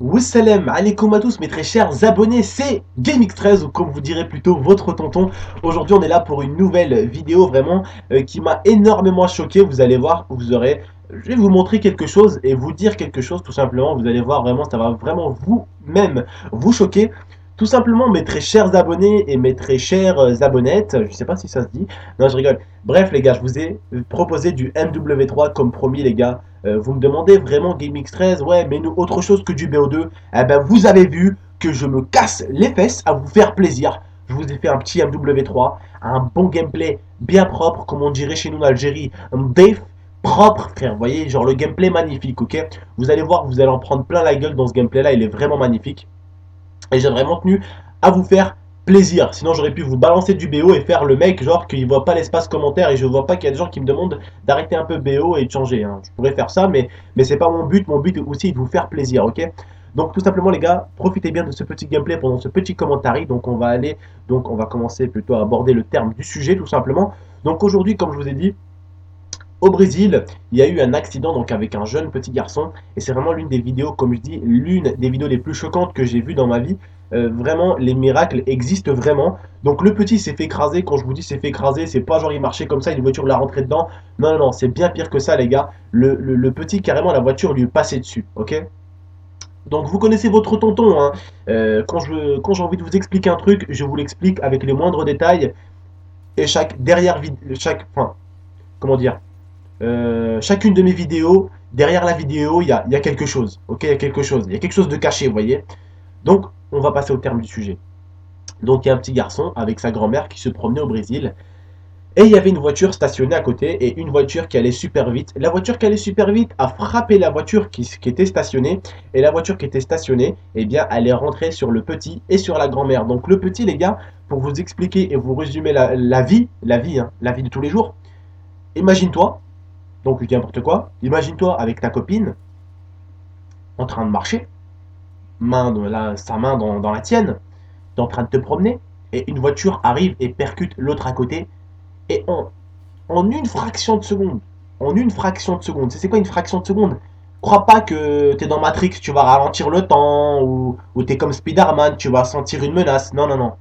Wassalam alaikum à tous mes très chers abonnés, c'est GameX13 ou comme vous direz plutôt votre tonton. Aujourd'hui on est là pour une nouvelle vidéo vraiment qui m'a énormément choqué. Vous allez voir, je vais vous montrer quelque chose et vous dire quelque chose tout simplement. Vous allez voir vraiment, ça va vraiment vous-même vous choquer. Tout simplement mes très chers abonnés et mes très chères abonnettes, je sais pas si ça se dit, non je rigole. Bref les gars, je vous ai proposé du MW3 comme promis les gars. Vous me demandez vraiment GameX13, ouais mais nous autre chose que du BO2. Eh ben vous avez vu que je me casse les fesses à vous faire plaisir. Je vous ai fait un petit MW3, un bon gameplay bien propre, comme on dirait chez nous en Algérie, un def propre frère, vous voyez, genre le gameplay magnifique, ok. Vous allez voir, vous allez en prendre plein la gueule dans ce gameplay là, il est vraiment magnifique. Et j'ai vraiment tenu à vous faire plaisir. Sinon j'aurais pu vous balancer du BO et faire le mec genre qu'il voit pas l'espace commentaire et je vois pas qu'il y a des gens qui me demandent d'arrêter un peu BO et de changer. Hein. Je pourrais faire ça mais c'est pas mon but. Mon but aussi est de vous faire plaisir, ok. Donc tout simplement les gars, profitez bien de ce petit gameplay pendant ce petit commentaire. Donc on va commencer plutôt à aborder le terme du sujet tout simplement. Donc aujourd'hui comme je vous ai dit, au Brésil, il y a eu un accident donc avec un jeune petit garçon et c'est vraiment l'une des vidéos, comme je dis, l'une des vidéos les plus choquantes que j'ai vues dans ma vie. Vraiment, les miracles existent vraiment. Donc le petit s'est fait écraser. Quand je vous dis s'est fait écraser, c'est pas genre il marchait comme ça, une voiture l'a rentré dedans. Non, non, non, c'est bien pire que ça, les gars. Le petit, carrément, la voiture lui est passée dessus, ok. Donc vous connaissez votre tonton, hein. Quand j'ai envie de vous expliquer un truc, je vous l'explique avec les moindres détails et enfin, comment dire, chacune de mes vidéos, derrière la vidéo, il y a quelque chose. Ok, il y a quelque chose. Il y a quelque chose de caché, vous voyez. Donc, on va passer au terme du sujet. Donc, il y a un petit garçon avec sa grand-mère qui se promenait au Brésil. Et il y avait une voiture stationnée à côté et une voiture qui allait super vite. La voiture qui allait super vite a frappé la voiture qui était stationnée. Et la voiture qui était stationnée, eh bien, elle est rentrée sur le petit et sur la grand-mère. Donc, le petit, les gars, pour vous expliquer et vous résumer la vie, hein, la vie de tous les jours, imagine-toi. Donc je dis n'importe quoi. Imagine-toi avec ta copine en train de marcher, sa main dans la tienne, tu es en train de te promener, et une voiture arrive et percute l'autre à côté, et en une fraction de seconde, c'est quoi une fraction de seconde? Crois pas que tu es dans Matrix, tu vas ralentir le temps, ou tu es comme Spider-Man, tu vas sentir une menace. Non, non, non.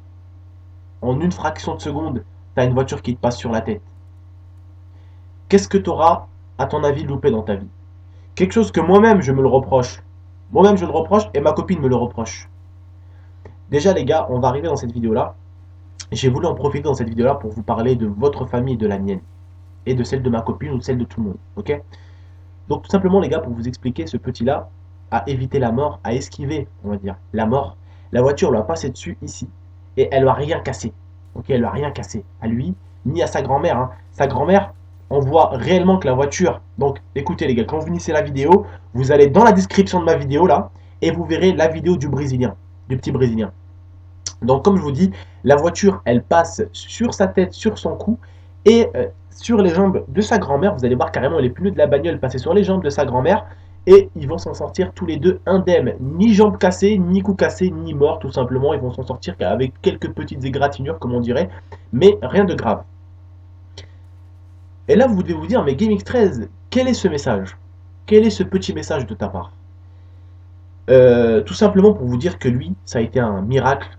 En une fraction de seconde, tu as une voiture qui te passe sur la tête. Qu'est-ce que tu auras, à ton avis, loupé dans ta vie? Quelque chose que moi-même je me le reproche. Moi-même je le reproche et ma copine me le reproche. Déjà les gars, on va arriver dans cette vidéo-là. J'ai voulu en profiter dans cette vidéo-là pour vous parler de votre famille et de la mienne. Et de celle de ma copine ou de celle de tout le monde. Ok? Donc tout simplement les gars, pour vous expliquer, ce petit-là a évité la mort, a esquivé, on va dire, la mort. La voiture lui a passé dessus ici. Et elle lui a rien cassé. Ok, elle lui a rien cassé. À lui, ni à sa grand-mère. Hein. Sa grand-mère, on voit réellement que la voiture. Donc écoutez les gars, quand vous finissez la vidéo, vous allez dans la description de ma vidéo là, et vous verrez la vidéo du Brésilien, du petit Brésilien. Donc comme je vous dis, la voiture, elle passe sur sa tête, sur son cou, et sur les jambes de sa grand-mère. Vous allez voir carrément les pneus de la bagnole passer sur les jambes de sa grand-mère, et ils vont s'en sortir tous les deux indemnes. Ni jambes cassées, ni cou cassé, ni mort, tout simplement. Ils vont s'en sortir avec quelques petites égratignures, comme on dirait, mais rien de grave. Et là, vous devez vous dire, mais GameX13, quel est ce message? Quel est ce petit message de ta part? Tout simplement pour vous dire que lui, ça a été un miracle,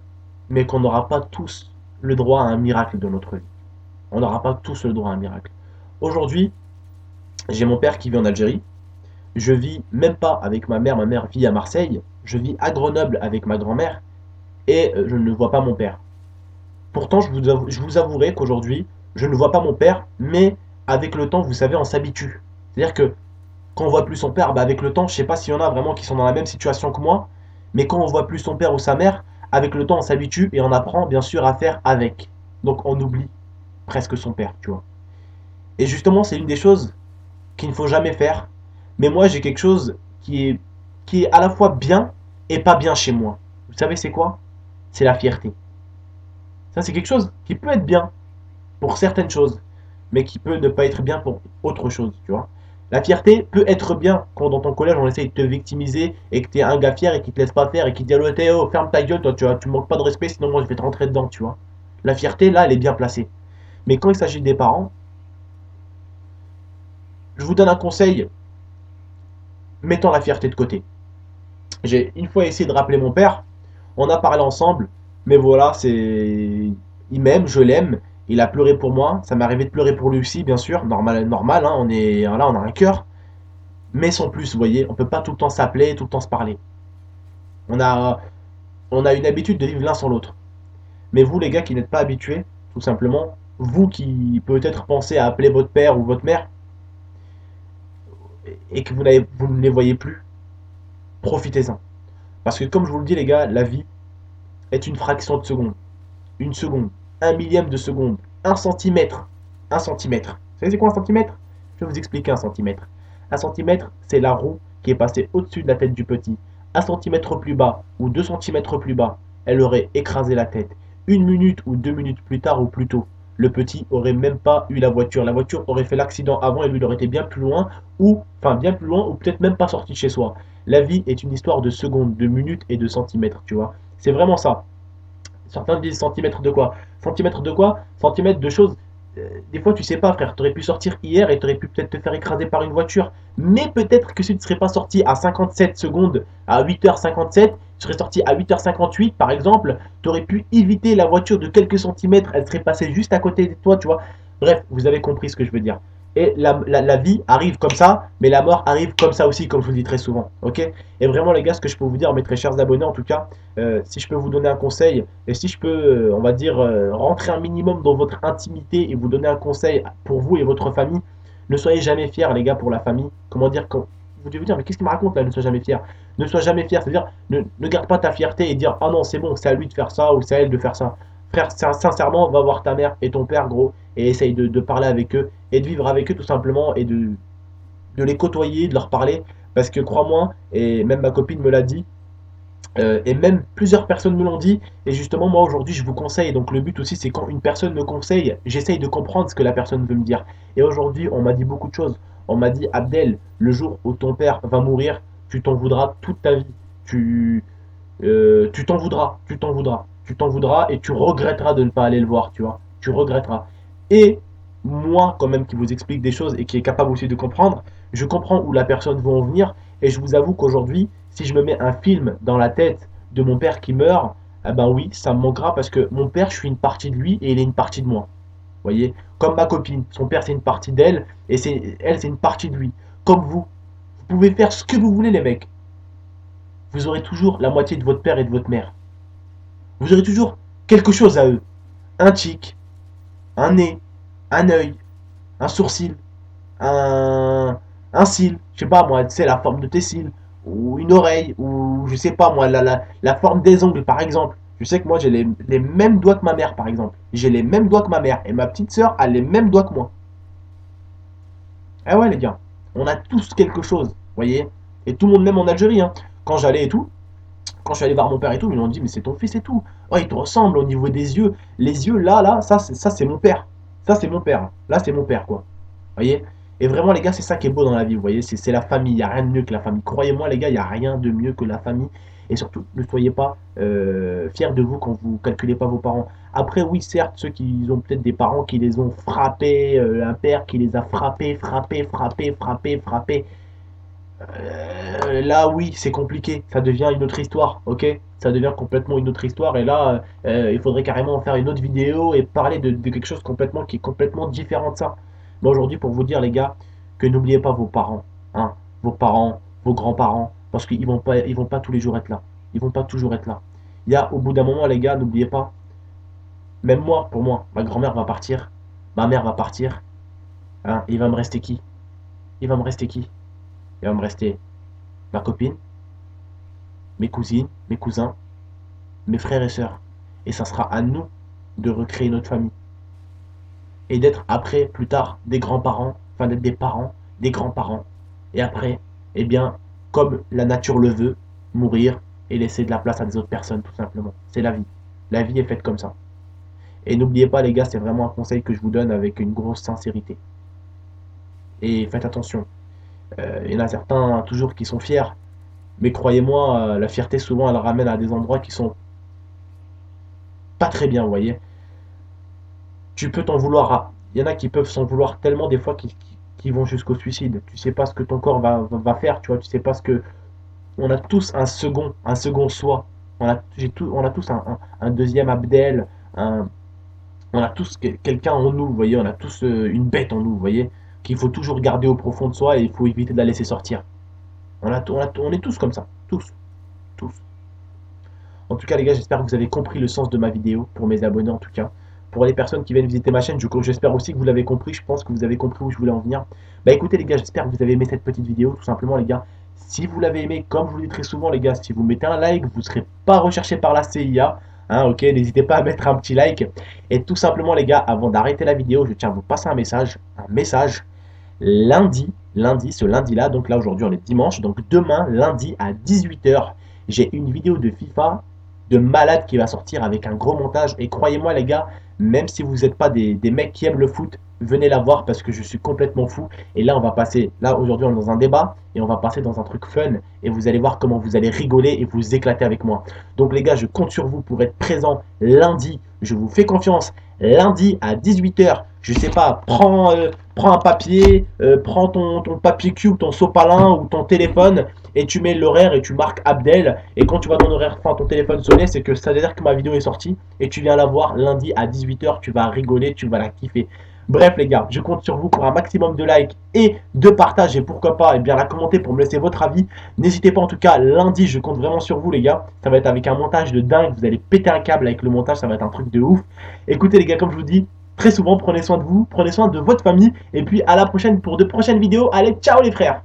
mais qu'on n'aura pas tous le droit à un miracle de notre vie. On n'aura pas tous le droit à un miracle. Aujourd'hui, j'ai mon père qui vit en Algérie. Je vis même pas avec ma mère vit à Marseille. Je vis à Grenoble avec ma grand-mère et je ne vois pas mon père. Pourtant, je vous avouerai qu'aujourd'hui, je ne vois pas mon père, mais avec le temps, vous savez, on s'habitue. C'est-à-dire que quand on voit plus son père, bah avec le temps, je sais pas s'il y en a vraiment qui sont dans la même situation que moi, mais quand on voit plus son père ou sa mère, avec le temps, on s'habitue et on apprend bien sûr à faire avec. Donc on oublie presque son père, tu vois. Et justement, c'est une des choses qu'il ne faut jamais faire. Mais moi, j'ai quelque chose qui est à la fois bien et pas bien chez moi. Vous savez, c'est quoi? C'est la fierté. Ça, c'est quelque chose qui peut être bien, pour certaines choses, mais qui peut ne pas être bien pour autre chose, tu vois. La fierté peut être bien quand dans ton collège on essaye de te victimiser et que t'es un gars fier et qui te laisse pas faire et qui te dit allô Théo, ferme ta gueule, toi tu manques pas de respect sinon moi je vais te rentrer dedans, tu vois. La fierté là elle est bien placée. Mais quand il s'agit des parents, je vous donne un conseil, mettant la fierté de côté. J'ai une fois essayé de rappeler mon père, on a parlé ensemble, mais voilà, c'est. Il m'aime, je l'aime, il a pleuré pour moi, ça m'est arrivé de pleurer pour lui aussi, bien sûr, normal, normal, hein, on est. Voilà, on a un cœur, mais sans plus, vous voyez, on peut pas tout le temps s'appeler, tout le temps se parler. On a, on a une habitude de vivre l'un sans l'autre. Mais vous, les gars qui n'êtes pas habitués, tout simplement, vous qui peut-être pensez à appeler votre père ou votre mère, et que vous ne les voyez plus, profitez-en. Parce que comme je vous le dis, les gars, la vie est une fraction de seconde. Une seconde, un millième de seconde, un centimètre. Un centimètre. Vous savez c'est quoi un centimètre? Je vais vous expliquer un centimètre. Un centimètre, c'est la roue qui est passée au-dessus de la tête du petit. Un centimètre plus bas ou 2 centimètres plus bas, elle aurait écrasé la tête. 1 minute ou 2 minutes plus tard ou plus tôt, le petit aurait même pas eu la voiture. La voiture aurait fait l'accident avant et lui il aurait été bien plus loin bien plus loin ou peut-être même pas sorti de chez soi. La vie est une histoire de secondes, de minutes et de centimètres, tu vois. C'est vraiment ça. Certains disent centimètres de quoi? Centimètres de quoi? Centimètres de choses. Des fois, tu sais pas, frère. Tu aurais pu sortir hier et tu aurais pu peut-être te faire écraser par une voiture. Mais peut-être que si tu ne serais pas sorti à 57 secondes, à 8h57, tu serais sorti à 8h58, par exemple, tu aurais pu éviter la voiture de quelques centimètres. Elle serait passée juste à côté de toi, tu vois. Bref, vous avez compris ce que je veux dire. Et la vie arrive comme ça, mais la mort arrive comme ça aussi, comme je vous le dis très souvent. Ok? Et vraiment, les gars, ce que je peux vous dire, mes très chers abonnés, en tout cas, si je peux vous donner un conseil, et si je peux, on va dire, rentrer un minimum dans votre intimité et vous donner un conseil pour vous et votre famille, ne soyez jamais fiers, les gars, pour la famille. Comment dire, quand vous devez vous dire, mais qu'est-ce qu'il me raconte là, ne sois jamais fier. Ne sois jamais fier, c'est-à-dire, ne garde pas ta fierté et dire, ah non, c'est bon, c'est à lui de faire ça ou c'est à elle de faire ça. Frère, sincèrement, va voir ta mère et ton père, gros, et essaye de parler avec eux et de vivre avec eux tout simplement et de les côtoyer, de leur parler. Parce que crois-moi, et même ma copine me l'a dit, et même plusieurs personnes me l'ont dit. Et justement, moi aujourd'hui, je vous conseille. Donc le but aussi, c'est quand une personne me conseille, j'essaye de comprendre ce que la personne veut me dire. Et aujourd'hui, on m'a dit beaucoup de choses. On m'a dit, Abdel, le jour où ton père va mourir, tu t'en voudras toute ta vie. Tu tu t'en voudras, tu t'en voudras, tu t'en voudras et tu regretteras de ne pas aller le voir, tu vois. Tu regretteras. Et moi, quand même, qui vous explique des choses et qui est capable aussi de comprendre, je comprends où la personne veut en venir. Et je vous avoue qu'aujourd'hui, si je me mets un film dans la tête de mon père qui meurt, eh ben oui, ça me manquera parce que mon père, je suis une partie de lui et il est une partie de moi. Vous voyez? Comme ma copine, son père c'est une partie d'elle et elle c'est une partie de lui. Comme vous pouvez faire ce que vous voulez les mecs. Vous aurez toujours la moitié de votre père et de votre mère. Vous aurez toujours quelque chose à eux. Un tic, un nez, un œil, un sourcil, un, un cil, je sais pas moi, tu sais, la forme de tes cils, ou une oreille, ou je sais pas moi, la forme des ongles par exemple. Je sais que moi j'ai les mêmes doigts que ma mère par exemple. J'ai les mêmes doigts que ma mère, et ma petite sœur a les mêmes doigts que moi. Ah ouais les gars, on a tous quelque chose, vous voyez. Et tout le monde même en Algérie, hein. Quand j'allais et tout, quand je suis allé voir mon père et tout, ils m'ont dit mais c'est ton fils et tout. Oh, il te ressemble au niveau des yeux. Les yeux là, ça c'est mon père. Ça c'est mon père. Là c'est mon père quoi. Vous voyez? Et vraiment les gars, c'est ça qui est beau dans la vie, vous voyez, c'est la famille, il n'y a rien de mieux que la famille. Croyez-moi les gars, il n'y a rien de mieux que la famille. Et surtout, ne soyez pas fiers de vous quand vous calculez pas vos parents. Après, oui, certes, ceux qui ont peut-être des parents qui les ont frappés, un père qui les a frappés, là, oui, c'est compliqué. Ça devient une autre histoire, ok? Ça devient complètement une autre histoire. Et là, il faudrait carrément faire une autre vidéo et parler de quelque chose complètement qui est complètement différent de ça. Mais aujourd'hui, pour vous dire, les gars, que n'oubliez pas vos parents, hein, vos parents, vos grands-parents, parce ils vont pas tous les jours être là. Ils vont pas toujours être là. Il y a, au bout d'un moment, les gars, n'oubliez pas, même moi, pour moi, ma grand-mère va partir, ma mère va partir, hein, il va me rester qui? Il va me rester qui? Il va me rester ma copine, mes cousines, mes cousins, mes frères et sœurs. Et ça sera à nous de recréer notre famille. Et d'être après, plus tard, des grands-parents, enfin d'être des parents, des grands-parents. Et après, eh bien, comme la nature le veut, mourir et laisser de la place à des autres personnes, tout simplement. C'est la vie. La vie est faite comme ça. Et n'oubliez pas les gars, c'est vraiment un conseil que je vous donne avec une grosse sincérité. Et faites attention. Il y en a certains toujours qui sont fiers. Mais croyez-moi, la fierté souvent elle ramène à des endroits qui sont pas très bien, vous voyez. Tu peux t'en vouloir à... Il y en a qui peuvent s'en vouloir tellement des fois qui vont jusqu'au suicide. Tu sais pas ce que ton corps va faire, tu vois, tu sais pas ce que... On a tous un second soi. On a tous un deuxième Abdel, on a tous quelqu'un en nous, vous voyez, on a tous une bête en nous, vous voyez, qu'il faut toujours garder au profond de soi et il faut éviter de la laisser sortir. On est tous comme ça, tous, tous. En tout cas, les gars, j'espère que vous avez compris le sens de ma vidéo, pour mes abonnés en tout cas. Pour les personnes qui viennent visiter ma chaîne, j'espère aussi que vous l'avez compris. Je pense que vous avez compris où je voulais en venir. Bah écoutez, les gars, j'espère que vous avez aimé cette petite vidéo. Tout simplement, les gars, si vous l'avez aimé, comme je vous le dis très souvent, les gars, si vous mettez un like, vous ne serez pas recherché par la CIA. Hein, ok, n'hésitez pas à mettre un petit like. Et tout simplement, les gars, avant d'arrêter la vidéo, je tiens à vous passer un message. Un message. Ce lundi-là, donc là aujourd'hui on est dimanche, donc demain, lundi à 18 h, j'ai une vidéo de FIFA de malade qui va sortir avec un gros montage. Et croyez-moi les gars, même si vous n'êtes pas des mecs qui aiment le foot, venez la voir parce que je suis complètement fou. Et là on va passer, là aujourd'hui on est dans un débat et on va passer dans un truc fun. Et vous allez voir comment vous allez rigoler et vous éclater avec moi. Donc les gars, je compte sur vous pour être présent lundi. Je vous fais confiance. Lundi à 18 h, je sais pas, prends un papier, prends ton papier cube, ton sopalin ou ton téléphone et tu mets l'horaire et tu marques Abdel. Et quand tu vois ton horaire, enfin ton téléphone sonner, c'est que ça veut dire que ma vidéo est sortie et tu viens la voir lundi à 18 h. Tu vas rigoler, tu vas la kiffer. Bref les gars, je compte sur vous pour un maximum de likes et de partage et pourquoi pas et bien la commenter pour me laisser votre avis. N'hésitez pas en tout cas, lundi je compte vraiment sur vous les gars. Ça va être avec un montage de dingue, vous allez péter un câble avec le montage, ça va être un truc de ouf. Écoutez les gars, comme je vous dis, très souvent, prenez soin de vous, prenez soin de votre famille, et puis à la prochaine pour de prochaines vidéos. Allez, ciao les frères!